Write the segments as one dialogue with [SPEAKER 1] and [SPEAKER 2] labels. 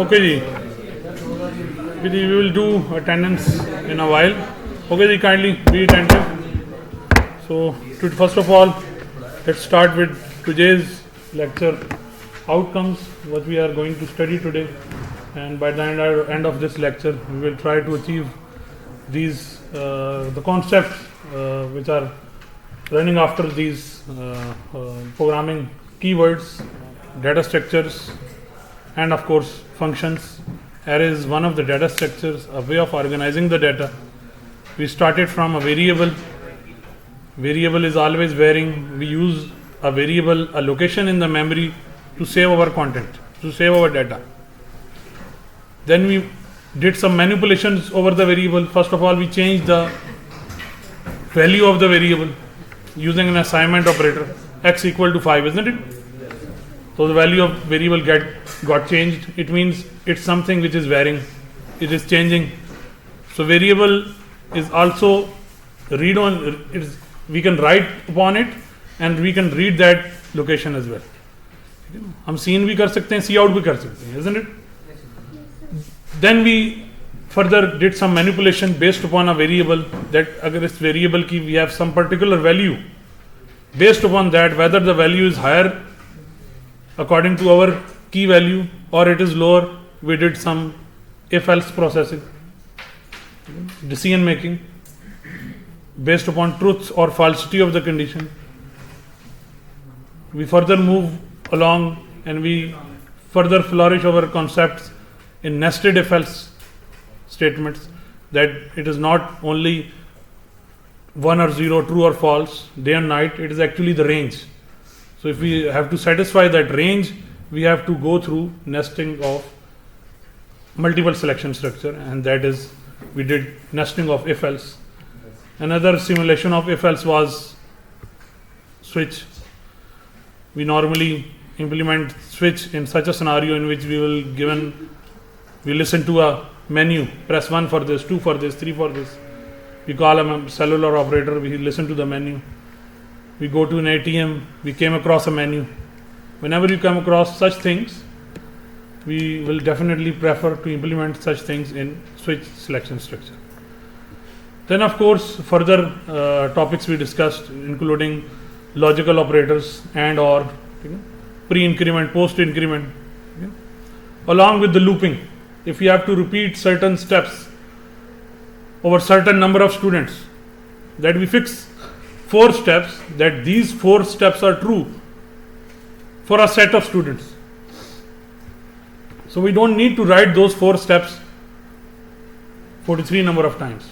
[SPEAKER 1] Okay ji. We will do attendance in a while. Okay ji, kindly be attentive. So first of all, let's start with today's lecture outcomes, what we are going to study today, and by the end of this lecture we will try to achieve these the concepts which are running after these programming keywords, data structures, and of course functions. Array is one of the data structures, a way of organizing the data. We started from a variable. Variable is always varying. We use a variable, a location in the memory to save our content, to save our data. Then we did some manipulations over the variable. First of all, we changed the value of the variable using an assignment operator, x equal to 5, isn't it? So the value of variable got changed. It means it's something which is varying, it is changing. So variable is also read on, we can write upon it and we can read that location as well. हम scene भी कर सकते हैं, सी out भी कर सकते हैं, isn't it? Then we further did some manipulation based upon a variable, that अगर इस variable की we have some particular value, based upon that whether the value is higher according to our key value or it is lower, we did some if else processing, decision making based upon truth or falsity of the condition. We further move along and we further flourish our concepts in nested if else statements, that it is not only 1 or 0, true or false, day and night, it is actually the range. So if we have to satisfy that range, we have to go through nesting of multiple selection structure, and that is we did nesting of if else. Another simulation of if else was switch. We normally implement switch in such a scenario in which we listen to a menu, press 1 for this, 2 for this, 3 for this. We call a cellular operator, we listen to the menu. We go to an ATM, we came across a menu. Whenever you come across such things, we will definitely prefer to implement such things in switch selection structure. Then of course further topics we discussed, including logical operators and or pre-increment, post-increment, along with the looping. If you have to repeat certain steps over certain number of students, that we fix 4 steps, that these 4 steps are true for a set of students. So we don't need to write those 4 steps 43 number of times.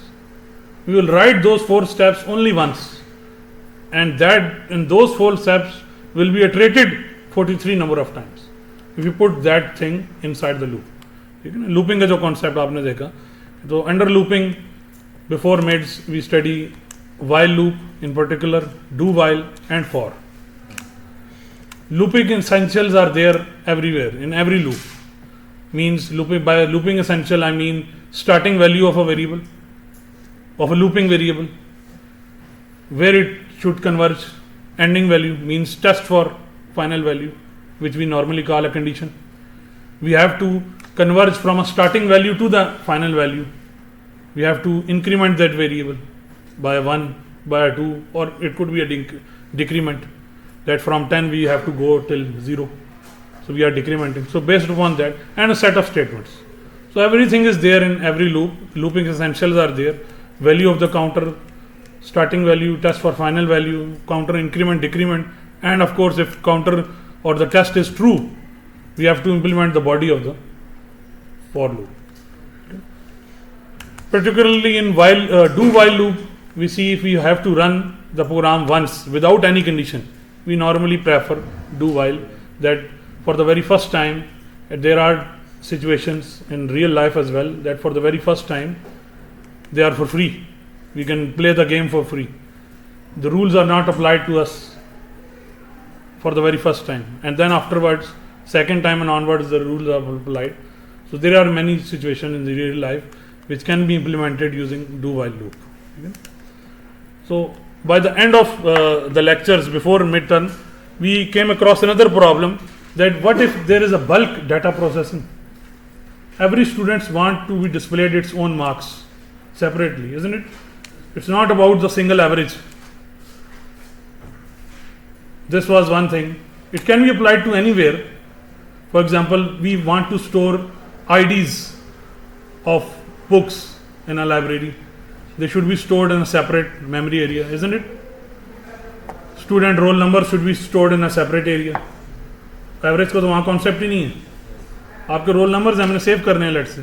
[SPEAKER 1] We will write those 4 steps only once, and that in those 4 steps will be iterated 43 number of times if you put that thing inside the loop. Looping का जो concept आपने देखा, तो under looping before mids we study while loop, in particular do while and for. Looping essentials are there everywhere in every loop. Means looping, by looping essential I mean starting value of a variable, of a looping variable, where it should converge. Ending value means test for final value, which we normally call a condition. We have to converge from a starting value to the final value. We have to increment that variable by 1, by 2, or it could be a decrement, that from 10 we have to go till 0. So we are decrementing. So based upon that, and a set of statements. So everything is there in every loop. Looping essentials are there. Value of the counter, starting value, test for final value, counter increment, decrement, and of course if counter or the test is true, we have to implement the body of the for loop. Particularly in do while loop, we see if we have to run the program once without any condition, we normally prefer do while, that for the very first time, there are situations in real life as well that for the very first time they are for free. We can play the game for free. The rules are not applied to us for the very first time, and then afterwards, second time and onwards, the rules are applied. So there are many situations in the real life which can be implemented using do while loop. Okay? So by the end of the lectures before midterm, we came across another problem, that what if there is a bulk data processing? every students want to be displayed its own marks separately, isn't it? It's not about the single average. This was one thing. It can be applied to anywhere. For example, we want to store IDs of books in a library. They should be stored in a separate memory area, isn't it? Student roll number should be stored in a separate area. Average का तो वहाँ concept ही नहीं है. आपके roll numbers हमने save करने हैं late से,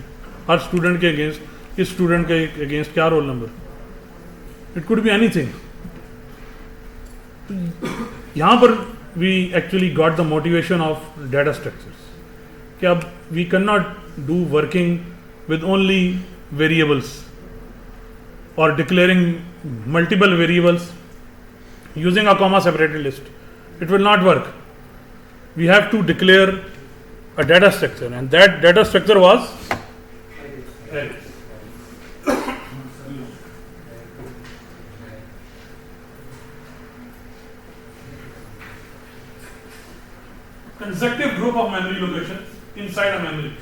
[SPEAKER 1] हर स्टूडेंट के अगेंस्ट, इस स्टूडेंट के अगेंस्ट क्या roll number. It could be anything. यहाँ पर we actually got the motivation of data structures कि अब we can not do working with only variables और declaring multiple variables using a comma separated list. It will not work. We have to declare a data structure, and that data structure was arrays. Consecutive group of memory locations inside a memory.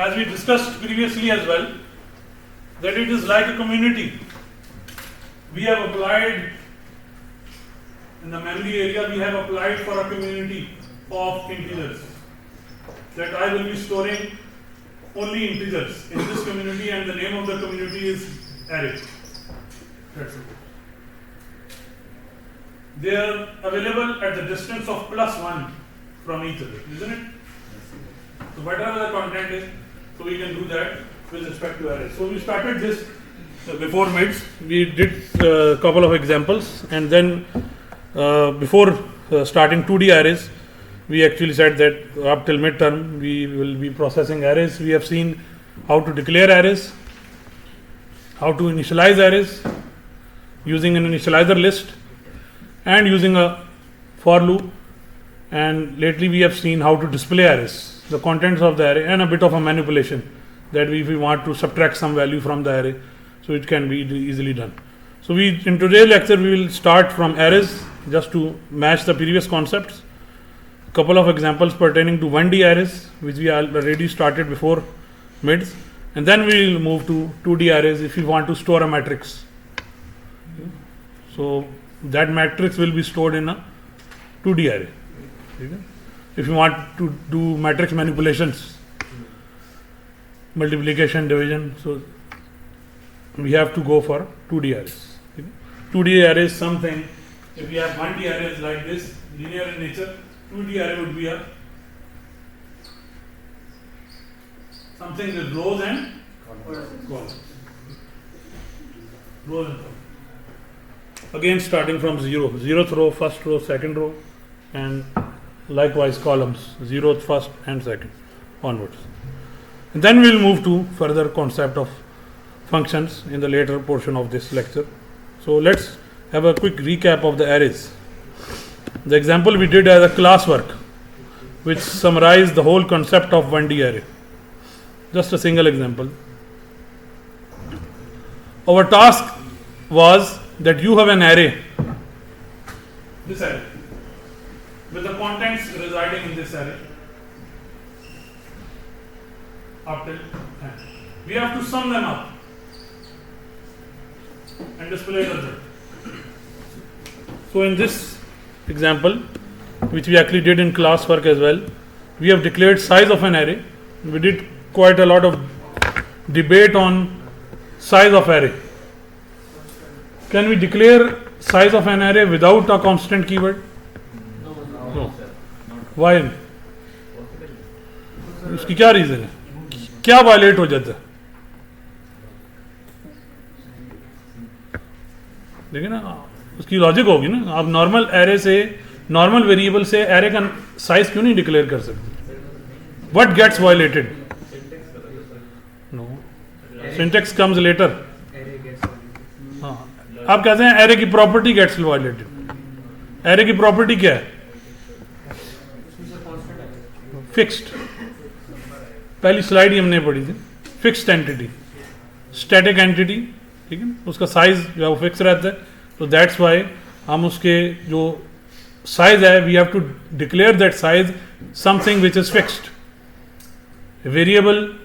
[SPEAKER 1] As we discussed previously as well, that it is like a community. We have applied in the memory area, we have applied for a community of integers, that I will be storing only integers in this community, and the name of the community is array. That's it. They are available at the distance of +1 from each other, isn't it? So whatever the content is, so we can do that with respect to arrays. So we started this before mids. We did a couple of examples, and then before starting 2D arrays, we actually said that up till midterm we will be processing arrays. We have seen how to declare arrays, how to initialize arrays using an initializer list and using a for loop, and lately we have seen how to display arrays, the contents of the array, and a bit of a manipulation that if we want to subtract some value from the array, so it can be easily done. So in today's lecture we will start from arrays just to match the previous concepts. A couple of examples pertaining to 1D arrays which we already started before mids, and then we will move to 2D arrays if we want to store a matrix. So that matrix will be stored in a 2D array. If you want to do matrix manipulations, multiplication, division, so we have to go for 2D arrays. 2D array is something, if we have 1D arrays like this, linear in nature, 2D array would be a something with rows and columns. Rows and columns. Again starting from 0, 0th row, first row, second row, and likewise columns, 0th, first and second onwards. And then we will move to further concept of functions in the later portion of this lecture. So let's have a quick recap of the arrays. The example we did as a classwork which summarized the whole concept of 1D array. Just a single example. Our task was that you have an array, this array, with the contents residing in this array up till 10. We have to sum them up and display the result. So in this example, which we actually did in classwork as well, we have declared size of an array. We did quite a lot of debate on size of array. Can we declare size of an array without a constant keyword? No. Why? उसकी क्या reason है? क्या violet हो जाता है? देखिए ना, उसकी लॉजिक होगी ना. आप नॉर्मल एरे से, नॉर्मल वेरिएबल से एरे का साइज क्यों नहीं डिक्लेयर कर सकते? What gets violated? No, syntax comes later. हाँ, आप कहते हैं एरे की प्रॉपर्टी गेट्स वायलेटेड. एरे की प्रॉपर्टी क्या है? फिक्स्ड. पहली स्लाइड ही हमने पढ़ी थी. फिक्स्ड एंटिटी, स्टैटिक एंटिटी, ठीक है, उसका साइज जो है वो फिक्स रहता है. तो दैट्स वाई हम उसके जो साइज है, we have to declare that size something which is fixed. variable,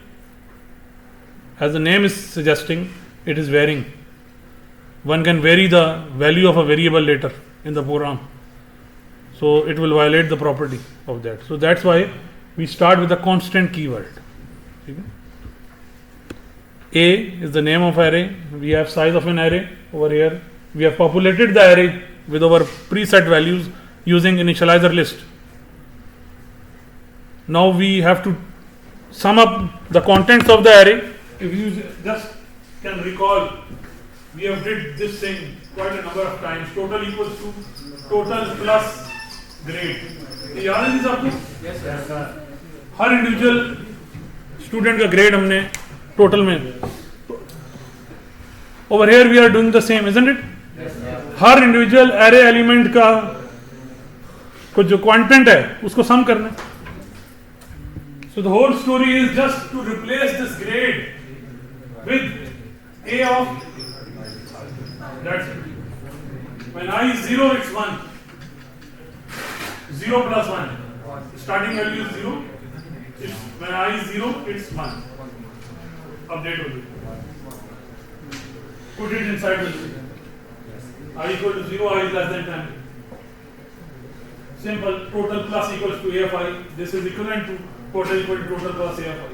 [SPEAKER 1] as the name is suggesting, it is varying. One can vary the value of a variable later in the program, so it will violate the property of that. So that's why we start with a constant keyword. A is the name of array. We have size of an array over here. We have populated the array with our preset values using initializer list. Now we have to sum up the contents of the array. If you just can recall, we have did this thing quite a number of times. Total equals to total plus grade. ये याद है आपको? Yes sir. हर individual student का grade हमने total में. Over here we are doing the same, isn't it? Yes sir. Her individual array element का कुछ जो क्वांटिटी है उसको सम करना है. So the whole story is just to replace this grade with a of, that's it. When I is 0, it's 1. 0 plus 1. Starting value is 0. When I is 0, it's 1. Update will be. Put it inside the loop. I equal to 0, I is less than 10. Simple. Total plus equals to a of I. This is equivalent to total equal to total plus a of I.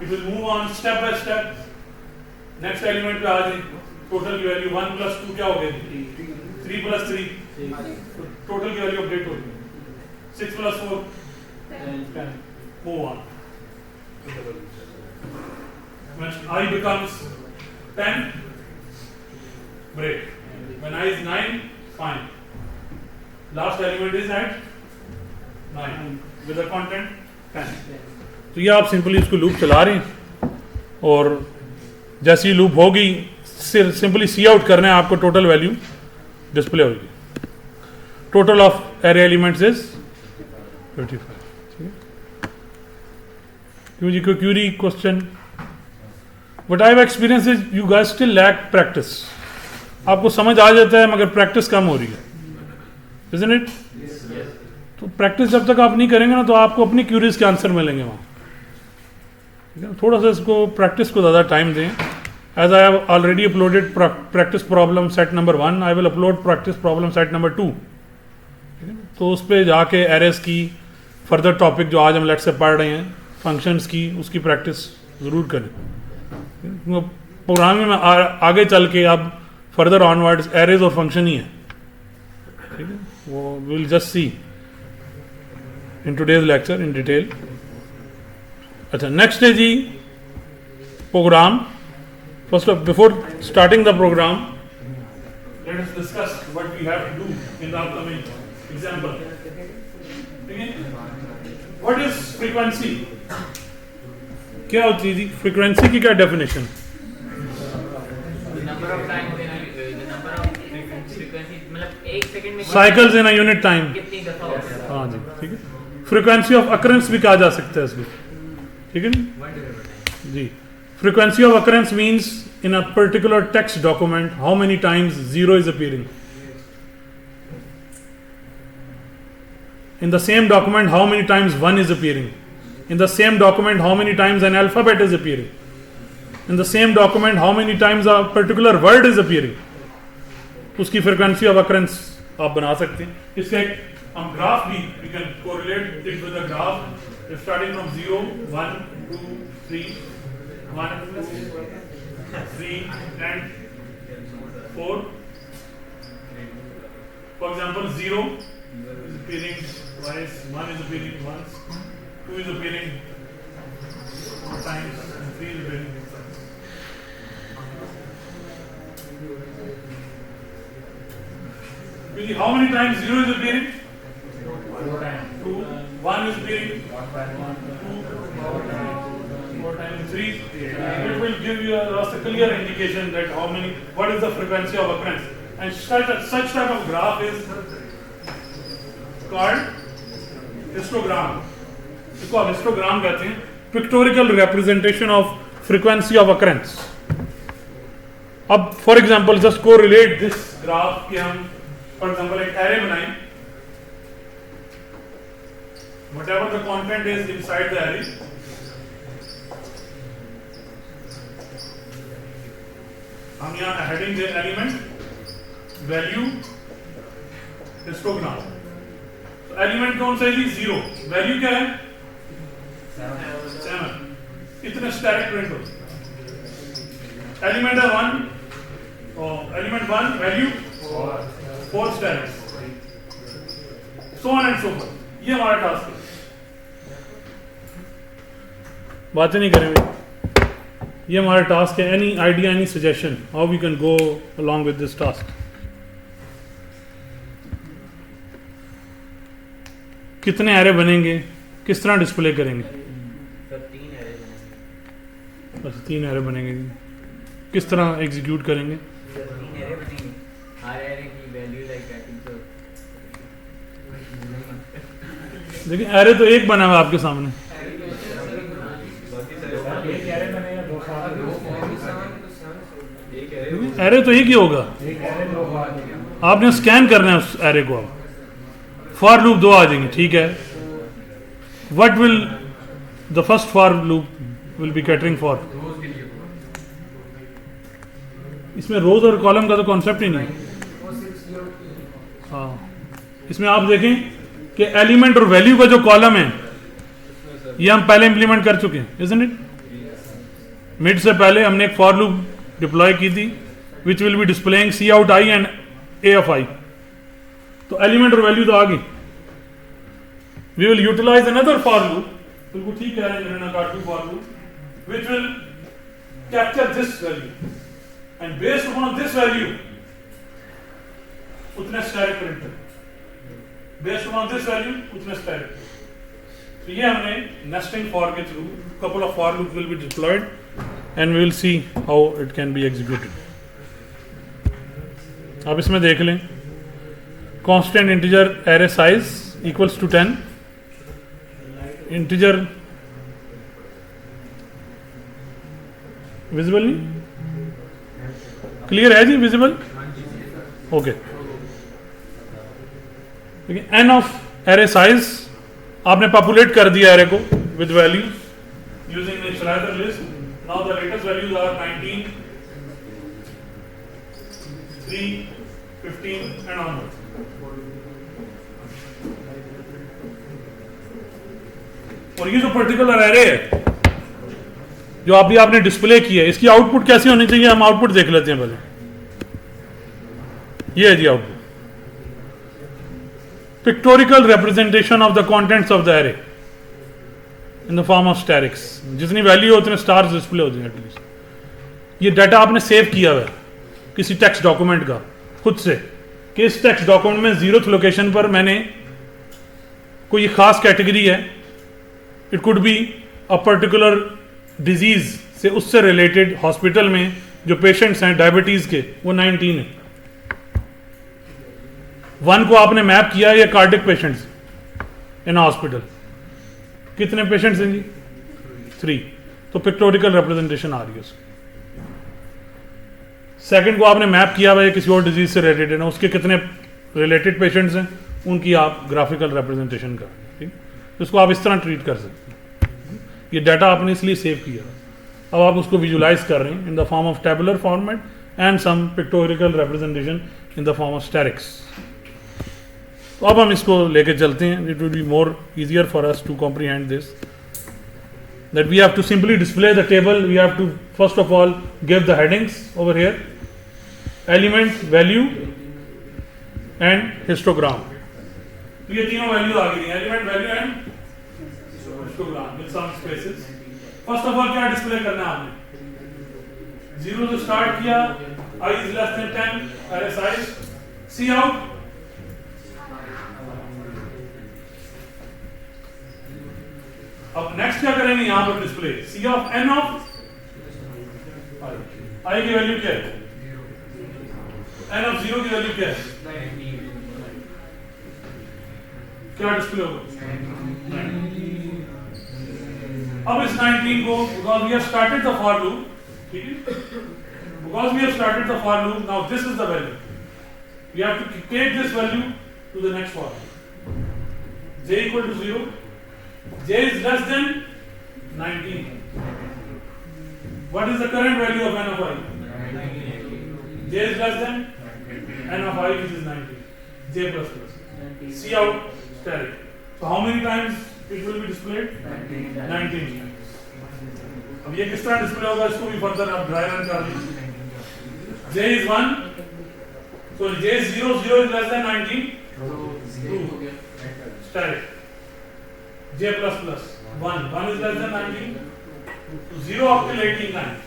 [SPEAKER 1] It will move on step by step. Next element पे आ जाए. Total की value 1 plus 2 क्या हो गई? 3 plus 3. Total की value update हो गई. 6 plus 4 10. Move on. When I becomes 10, break. When I is 9, fine. Last element is at 9 with the content 10. तो ये आप सिंपली इसको लूप चला रहे हैं और जैसी लूप होगी सिंपली सी आउट करना है आपको. टोटल वैल्यू डिस्प्ले होगी. Total of array elements is 55. क्यों जी कोई query question? What I have experienced is you guys still lack practice. आपको समझ आ जाता है मगर प्रैक्टिस कम हो रही है, isn't it? Yes. तो प्रैक्टिस जब तक आप नहीं करेंगे ना तो आपको अपनी क्यूरीज के आंसर मिलेंगे वहाँ. ठीक है, थोड़ा सा इसको प्रैक्टिस को ज़्यादा टाइम दें. As I have already uploaded practice problem set number 1, I will upload practice problem set number 2. तो उस पर जाके एरेस की फर्दर टॉपिक जो आज हम लेट से पढ़ रहे हैं फंक्शंस की उसकी प्रैक्टिस ज़रूर करें. प्रोग्रामिंग में आगे चल के अब फर्दर ऑनवर्ड्स एरेज और फंक्शन ही है. ठीक है, वो will just see in today's lecture in detail. अच्छा, नेक्स्ट है जी program. First before starting the program let us discuss what we have to do in the upcoming example. ठीक है, व्हाट इज फ्रीक्वेंसी? क्या होती है जी फ्रीक्वेंसी की? क्या definition? Cycles in a unit time. हाँ जी, ठीक है. फ्रीक्वेंसी ऑफ अकरेंस भी कहा जा सकता है इसको. ठीक है जी. Frequency of occurrence means in a particular text document how many times 0 is appearing. In the same document, how many times 1 is appearing? In the same document, how many times an alphabet is appearing? In the same document, how many times a particular word is appearing? उसकी frequency of occurrence आप बना सकते हैं. इसका एक हम graph भी we can correlate it with a graph starting from 0, 1, 2, 3, 1, 2, 3 and 4. For example, 0 is appearing twice, 1 is appearing once, 2 is appearing 4 times, and 3 is appearing 4 times. Really, how many times 0 is appearing? 4 times. 2, 1 is appearing 2, 4 times, 3. It will give you a clear indication that how many, what is the frequency of occurrence. And such type of graph is called histogram. इसको आप histogram कहते हैं. Pictorial representation of frequency of occurrence. अब for example just को relate this graph कि हम for example एक array बनाएं whatever the content is inside the array, हम यहाँ heading the element value histogram. तो element कौन सा है जी? 0. value क्या है? 7. इतने static print हो. element है 1 और element 1 value 4 static, so on and so forth. ये हमारा टास्क है. बातें नहीं करेंगे. ये हमारा टास्क है. Any idea, any suggestion how we can go along with this task? कितने एरे बनेंगे? किस तरह डिस्प्ले करेंगे? बस 3 एरे बनेंगे. किस तरह एग्जीक्यूट करेंगे? देखिए एरे तो एक बना हुआ आपके सामने. एरे तो एक ही होगा. आपने स्कैन करना है उस एरे को. फॉर लूप 2 आ जाएंगे. ठीक है. What will the first for loop will be catering for? इसमें रोज और कॉलम का तो कॉन्सेप्ट ही नहीं. हाँ, इसमें आप देखें कि एलिमेंट और वैल्यू का जो कॉलम है ये हम पहले इंप्लीमेंट कर चुके हैं, इजंट इट? मिड से पहले हमने एक फॉर लूप डिप्लॉय की थी which will be displaying C out I and A of I. तो एलिमेंट और वैल्यू तो आ गई. We will utilize another for loop. बिल्कुल ठीक है. For loop which will capture this value and based upon this value उतने static print. Based upon this value उतने स्टैटिक. तो ये हमने नेस्टिंग फॉर के through couple of for loops will be deployed and we will see how it can be executed. अब इसमें देख लें. constant integer array size equals to 10. integer visible नहीं? clear है जी? visible? okay. n of array size आपने populate कर दिया array को with values using the Schreiber list. Now the latest values are 19, 3, 15 and onwards. और ये जो पर्टिकुलर एरे है जो अभी आपने डिस्प्ले की है, इसकी आउटपुट कैसी होनी चाहिए? हम आउटपुट देख लेते हैं पहले. ये है जी output. Pictorial representation of the contents of the array in the form of asterisks. जितनी वैल्यू हो उतने स्टार्स डिस्प्ले हो जाएंगे एटलीस्ट. ये डाटा आपने सेव किया हुआ है किसी टेक्स्ट डॉक्यूमेंट का खुद से कि इस टेक्स्ट डॉक्यूमेंट में 0th लोकेशन पर मैंने कोई खास कैटेगरी है. It could be a particular disease से उससे रिलेटेड हॉस्पिटल में जो पेशेंट्स हैं डायबिटीज के वो 19 है. 1 को आपने मैप किया ये कार्डिक पेशेंट्स इन हॉस्पिटल. कितने पेशेंट्स हैं जी? 3. तो पिक्टोरिकल रिप्रेजेंटेशन आ रही है उसकी. सेकंड को आपने मैप किया हुआ है किसी और डिजीज से रिलेटेड है, उसके कितने रिलेटेड पेशेंट्स हैं उनकी आप ग्राफिकल रिप्रेजेंटेशन कर. ठीक, इसको आप इस तरह ट्रीट कर सकते हैं. ये डाटा आपने इसलिए सेव किया. अब आप उसको विजुलाइज कर रहे हैं in the form of tabular format and some pictorial representation in the form of asterisks. तो अब हम इसको लेके चलते हैं. It will be more easier for us to comprehend this that we have to simply display the table. We have to first of all give the headings over here, element, value and histogram. तो ये तीनों value आ गई. Element, value and histogram with some spaces. First of all क्या display करना है आपने? 0 से स्टार्ट किया, i is less than 10, array size, c out. अब नेक्स्ट क्या करेंगे? यहां पर display C of N of I की वैल्यू क्या है? एन ऑफ 0 की वैल्यू क्या है? क्या डिस्प्ले होगा? अब इस 19 को because we have started the for loop, ठीक है, because we have started the for loop, now this is the value. We have to take this value to the next for. j equal to 0, J is less than 19. What is the current value of n of I? J is less than n of I, which is 19. J plus plus. See out static. So how many times it will be displayed? 19 times. अब ये किस तरह display होगा इसको भी further आप dry run कर लीजिए. J is 1. So J is 0. 0 is less than 19. 2. Static. J plus plus. 1. 1 is less than 19. तो 0 up till 18 times.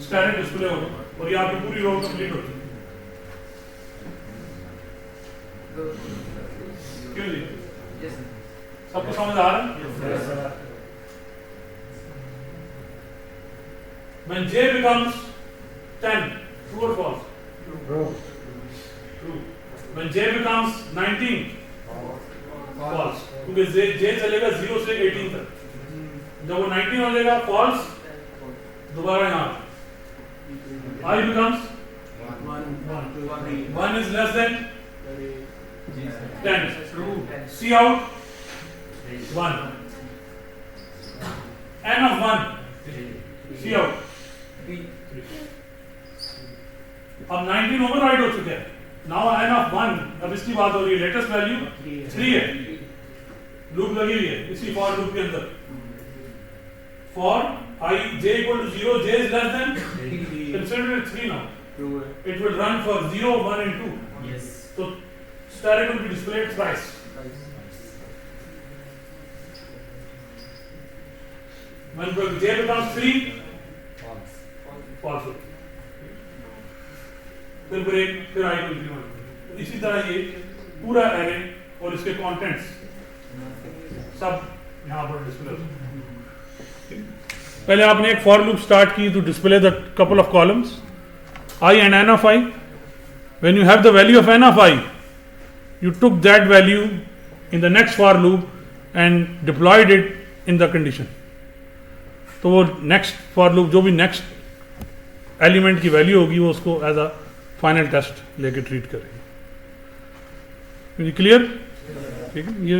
[SPEAKER 1] Static display होगा और ये आपकी पूरी रो कंप्लीट होती है. क्यों जी? सबको समझ आ रहा है? When J becomes 10, true or false? True. When J becomes 19, false. क्योंकि J चलेगा 0 से 18 तक. जब वो 19 हो जाएगा false, दोबारा यहाँ. I becomes 1 is less than 10. True. See out 1. N of 1. See out. अब 19 ओवरराइड हो चुके हैं. नाउ n of 1, अब इसकी बात हो रही है. लेटेस्ट वैल्यू 3 है. लूप लगी हुई है इसी फॉर लूप के अंदर. For I j equal to 0, j is less than, consider it 3 now. It will run for 0, 1 and 2.
[SPEAKER 2] Yes.
[SPEAKER 1] So static will be displayed thrice. When j becomes 3, false. फिर break, फिर I will be 1. इसी तरह ये पूरा array और इसके contents सब यहाँ पर डिस्प्ले होते हैं. पहले आपने एक फॉर लूप स्टार्ट की to display the couple of columns I and n of I. When you have the value of n of I, you took that value in the next for loop and deployed it in the condition. तो वो next for loop जो भी next element की value होगी वो उसको as a final test लेके treat करेगी. ये क्लियर? ठीक है. ये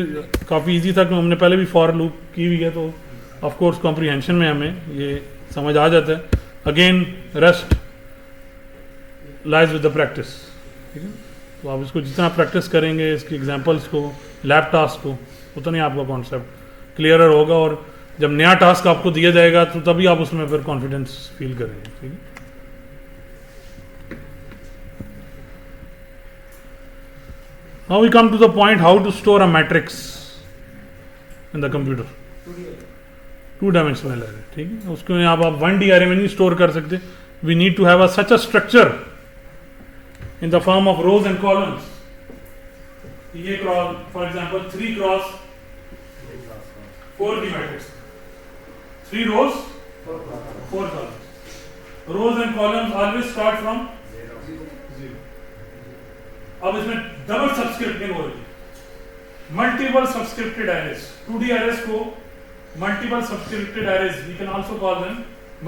[SPEAKER 1] काफ़ी इजी था कि हमने पहले भी फॉर लूप की हुई है, तो ऑफ कोर्स कॉम्प्रीहेंशन में हमें ये समझ आ जाता है. Again rest lies with the practice. ठीक है. तो आप इसको जितना प्रैक्टिस करेंगे, इसकी एग्जांपल्स को, लैब टास्क को, उतना ही आपका कॉन्सेप्ट क्लियरर होगा. और जब नया टास्क आपको दिया जाएगा तो तभी आप उसमें फिर कॉन्फिडेंस फील करेंगे. ठीक है. Now we come to the point how to store a matrix in the computer. 2-dimensional array. ठीक है. उसको आप 1D array में नहीं स्टोर कर सकते. We need to have such a structure in the form of rows and columns. ये cross, for example, 3 cross 4 की matrix. 3 rows, 4 columns. Rows and columns always start from 0. अब इसमें डबल सब्सक्रिप्टिंग हो रही है. Multiple subscripted arrays. 2D arrays को multiple subscripted arrays, we can also call them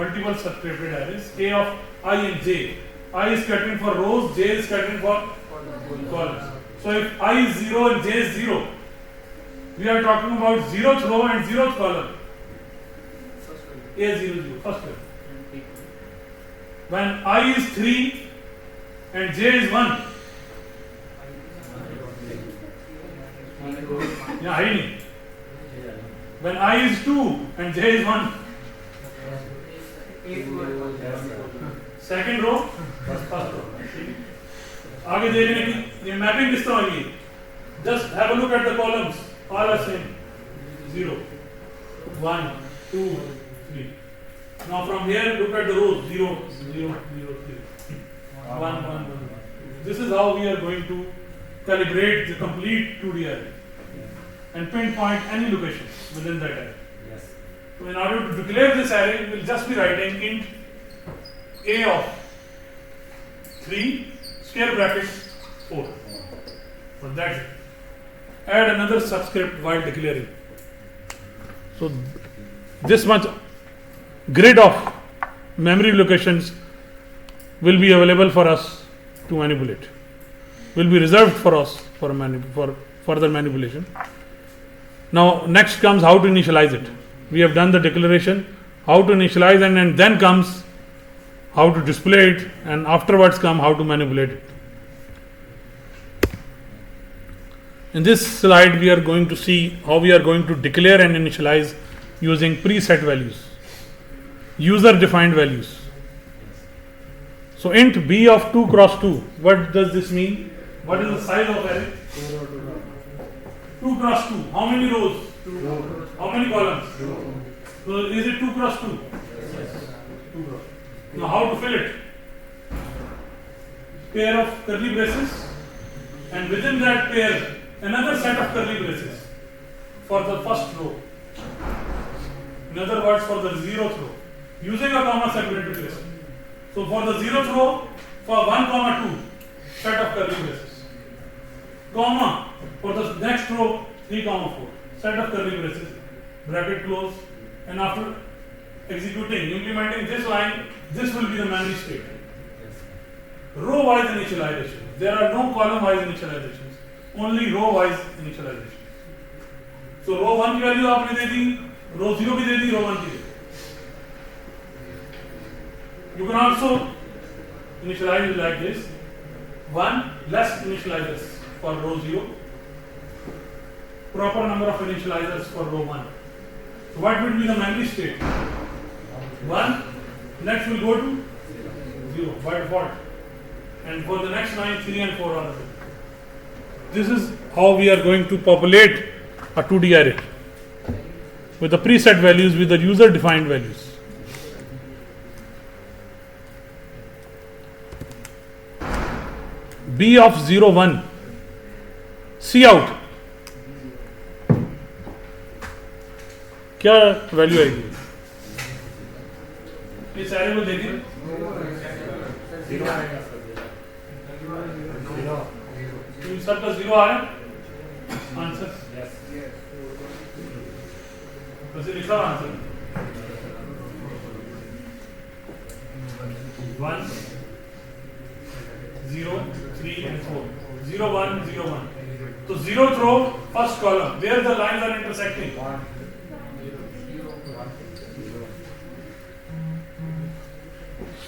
[SPEAKER 1] multiple subscripted arrays. A of I and J. I is scattering for rows, J is scattering for columns. So if I is 0 and J is 0, we are talking about 0th row and 0th column. A 0 0 first row. When I is 3 and J is 1, yeah, I नहीं. When I is 2 and J is 1, second row, first row. आगे देखने की ये mapping किस तरह होगी. Just have a look at the columns. All are same. 0, 1, 2, 3. Now from here look at the rows. 0, 0, 0, 3. 1, 1, 1. This is how we are going to calibrate the complete 2D array and pinpoint any location within that array.
[SPEAKER 2] Yes.
[SPEAKER 1] So in order to declare this array, we will just be writing int a of 3 square bracket 4. So that's it. Add another subscript while declaring. So this much grid of memory locations will be available for us to manipulate. Will be reserved for us for further manipulation. Now next comes how to initialize it. We have done the declaration, how to initialize, and then comes how to display it, and afterwards come how to manipulate it. In this slide we are going to see how we are going to declare and initialize using preset values, user defined values. So int b of 2 cross 2, what does this mean? What is the size of array? 2 cross 2. How many rows? 2. How many columns? 2. So is it 2 cross 2? Yes. 2 cross. Now how to fill it? Pair of curly braces, and within that pair another set of curly braces for the first row. In other words, for the 0th row, using a comma separated brace. So for the 0th row, for 1 comma 2, set of curly braces. Comma for the next row, 3 comma 4, set of curly braces, bracket close, and after implementing this line, this will be the memory state. Row wise initialization. There are no column wise initializations, only row wise initialization. So row 1 की value आपने दे दी, row 0 भी दे दी, row 1 की दे दी. You can also initialize it like this: 1 less initializers for row 0, proper number of initializers for row 1. So what will be the memory state? 1, next will go to 0 by default, and for the next line 3 and 4 are the same. This is how we are going to populate a 2D array with the preset values, with the user defined values. B of 0 1, C out, क्या value आएगी इस array को देखिए? सबका 0 आ रहा है answer, वैसे लिखा हुआ answer 1 0 3 and 4, 0 1 0 1. So 0th row, first column, there the lines are intersecting.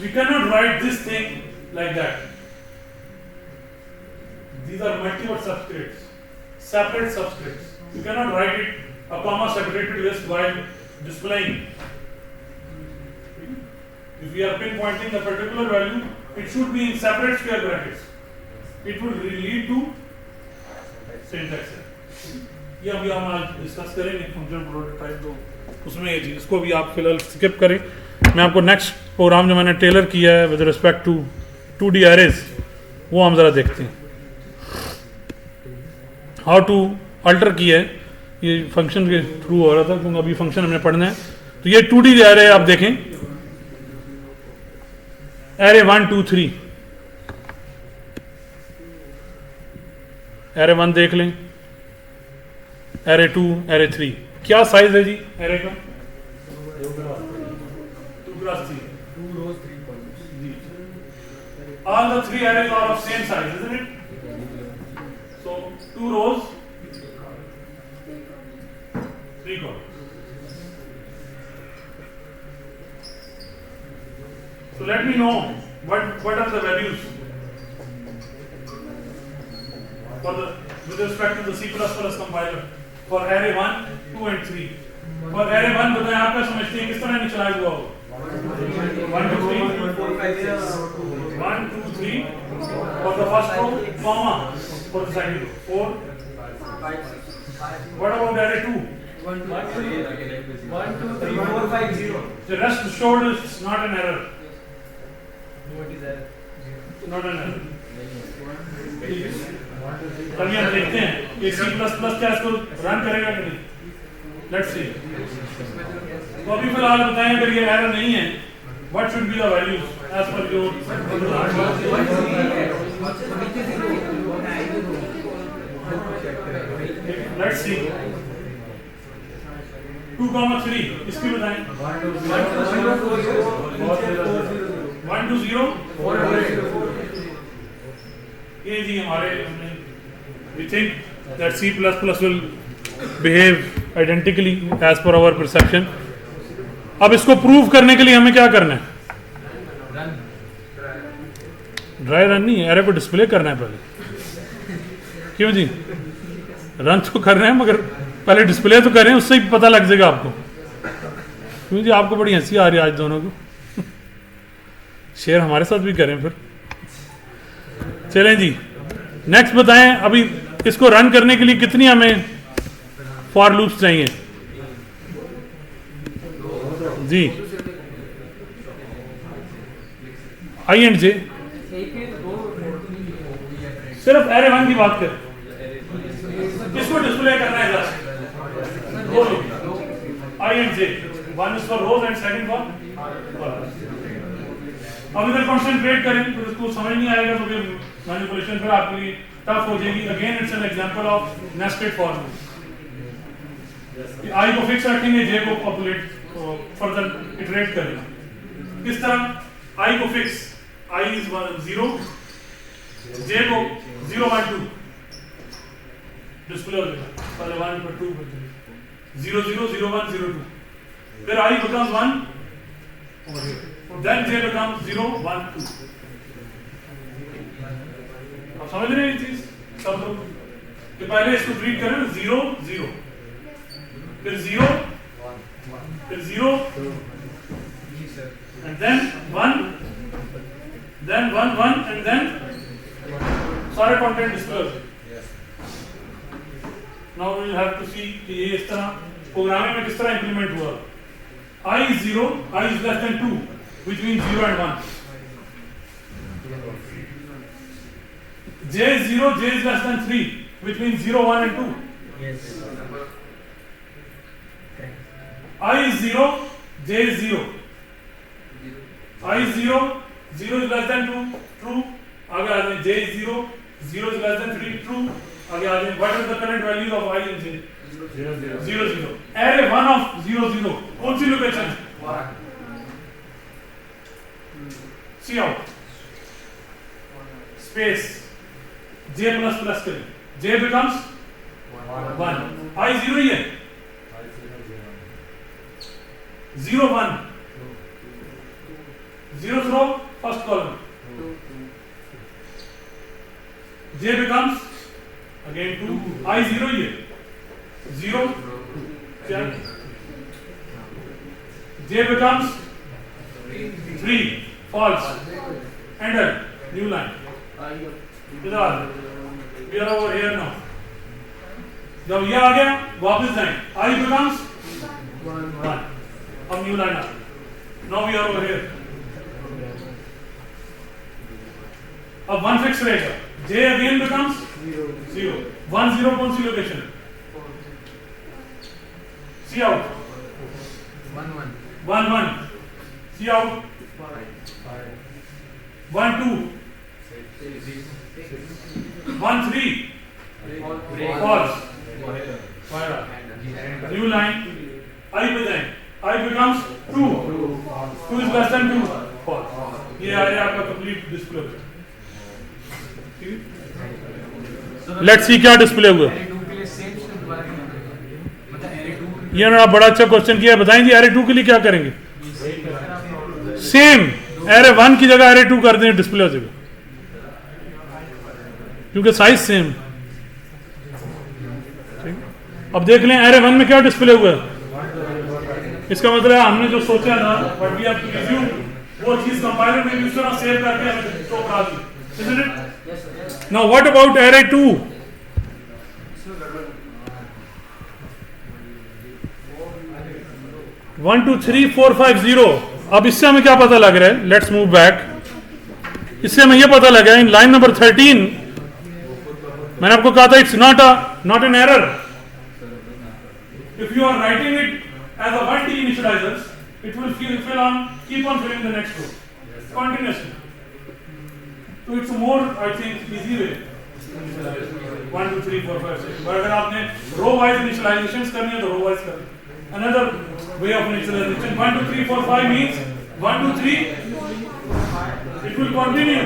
[SPEAKER 1] We cannot write this thing like that. These are multi-word subscripts, separate subscripts. You cannot write it a comma separated list while displaying. If we are pinpointing a particular value, it should be in separate square brackets. It will lead to syntax error. ये अभी हम आज discuss करेंगे function prototype, तो उसमें ये चीज़, इसको भी आप फिलहाल स्किप करें. मैं आपको नेक्स्ट प्रोग्राम जो मैंने टेलर किया है with respect to 2D arrays, वो हम ज़रा देखते हैं. हाउ टू अल्टर किया है, ये फंक्शन के थ्रू हो रहा था क्योंकि अभी फंक्शन हमने पढ़ना है. तो ये 2D एरे आप देखें, एरे 1 2 3, एरे 1 देख लें, एरे 2 एरे 3. क्या साइज है जी एरे का? 2 cross 3. 2 rows 3 columns. All the 3 arrays are of same size, isn't it? So 2 rows 3 columns. So let me know what are the values for the with respect to the C++ compiler for array 1 2 and 3. For array 1 बताएं आप क्या समझते हैं किस तरह initialise हुआ होगा? 1 2 3 1 2 3 for the first row, comma for the second row, 4 5 6. What about array 2? 1 2 3 4 5 0. The rest showed is not an error. What is error? Not an error. कभी हम देखते हैं कि C++ क्या इसको रन करेगा कि नहीं. Let's see. तो अभी फिलहाल बताएं अगर ये एरर नहीं है, what should be the values as per your. Let's see. 2 3 इसकी बताएं. 1 2 0 ये जी हमारे we think that C++ will behave identically as per our perception. अब इसको प्रूव करने के लिए हमें क्या करना है? ड्राई रन नहीं, एरे को डिस्प्ले करना है पहले। क्यों जी? रन तो कर रहे हैं मगर पहले डिस्प्ले तो करें, उससे ही पता लग जाएगा आपको। क्यों जी? आपको बड़ी हंसी आ रही है आज दोनों को। शेयर हमारे साथ भी करें फिर। चलें जी, नेक्स्ट बताएं। अभी इसको रन करने के लिए कितनी हमें फॉर लूप्स चाहिए जी? आई एंड जे। सिर्फ एरे वन की बात करें, किसको डिस्प्ले करना है? I and J, one is for rows and second for. अब इधर कंसंट्रेट करें तो इसको समझ नहीं आएगा तो फिर मैनिपुलेशन फिर आपके लिए टफ हो जाएगी। Again it's an example of nested for loop. I को फिक्स रखेंगे, जे को पॉपुलेट फर्दर इटरेट करेंगे। किस तरह? आई को फिक्स, आई इज 0, जे को 0 1 2 डिस्प्ले हो जाएगा। पहले 1 पर 2 पर 0 0 0 1 0 2, फिर आई becomes 1 then j becomes 0 1 2। आप समझ रहे हैं ये चीज सब लोग? कि पहले इसको ट्रीट करें 0 0, फिर 0, फिर 0 and then 1, then 1 1 and then सारे content display. Now we have to see कि ये इस तरह प्रोग्रामिंग में किस तरह इंप्लीमेंट हुआ। I is 0, I is less than 2, which means 0 and 1. J is 0, J is less than 3, which means 0, 1 and 2.
[SPEAKER 2] Yes.
[SPEAKER 1] I is 0, J is 0. I is 0, 0 is less than 2, true. आगे आ जाए, J is 0, 0 is less than 3, true. आगे आ जाए, what is the current value of I and J? 0 0। Array 1 of 0 0 कौन सी location? C out space J plus plus करें, J becomes 1, I 0 ही है, 0 1 0 throw first column, J becomes again 2, I 0 ही है, 0 check, J becomes 3 false, enter new line। we are over here now। जब ये आ गया वापस जाएं, I becomes 1, अब न्यू लाइन आ गई। now we are over here। अब 1 फिक्स रहेगा, J again becomes 0 1 0 कौन सी location? See out
[SPEAKER 2] 1 1
[SPEAKER 1] 1 1, see out 1 2 1 3 false, new line, I पे जाएं, I becomes 2 2 is less than 2 false। ये आ गया आपका कंप्लीट डिस्प्ले। लेट्स सी क्या डिस्प्ले हुआ। ये ना बड़ा अच्छा क्वेश्चन किया, बताएं जी एरे 2 के लिए क्या करेंगे? सेम एरे 1 की जगह एरे 2 कर दें, डिस्प्ले हो जाएगा क्योंकि साइज सेम। अब देख लें एरे 1 में क्या डिस्प्ले हुआ है। इसका मतलब है हमने जो सोचा था but we have to review वो चीज कंपाइलर में इस तरह सेव करके हमें शो करा दी, isn't it? Now what about array 2? 1 2 3 4 5 0। अब इससे हमें क्या पता लग रहा है? Let's move back. इससे हमें यह पता लगा इन लाइन नंबर 13 मैंने आपको कहा था it's not an error if you are writing it as a 1T initializers, it will fill on, keep on filling the next row continuously। तो it's more I think easy way 1 2 3 4 5 6। पर अगर आपने row wise इनिशियलाइजेशंस करनी है तो row wise करें। another way of initialization 1 2 3 4 5 means 1 2 3 it will continue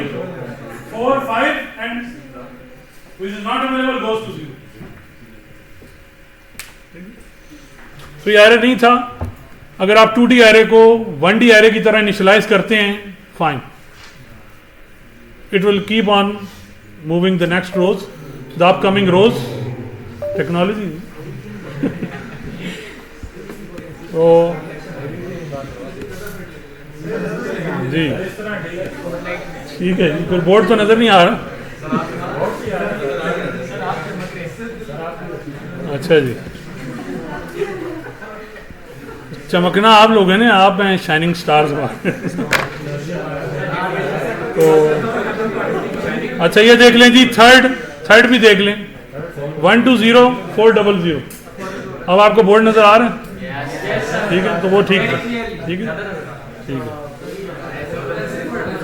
[SPEAKER 1] 4 5 and which is not available goes to 0। तो ये एरे नहीं था. अगर आप 2D एरे को 1D एरे की तरह इनिशियलाइज करते हैं, fine, it will keep on moving the next rows, the upcoming rows. Technology. तो जी ठीक है जी. फिर बोर्ड तो नजर नहीं आ रहा. अच्छा जी. चमकना आप लोग हैं ना, आप हैं शाइनिंग स्टार्स. तो अच्छा ये देख लें जी, थर्ड भी देख लें. 120 400. अब आपको बोर्ड नजर आ रहा है? ठीक है, तो वो ठीक है. ठीक है, ठीक है.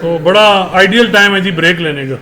[SPEAKER 1] तो बड़ा आइडियल टाइम है जी ब्रेक लेने का.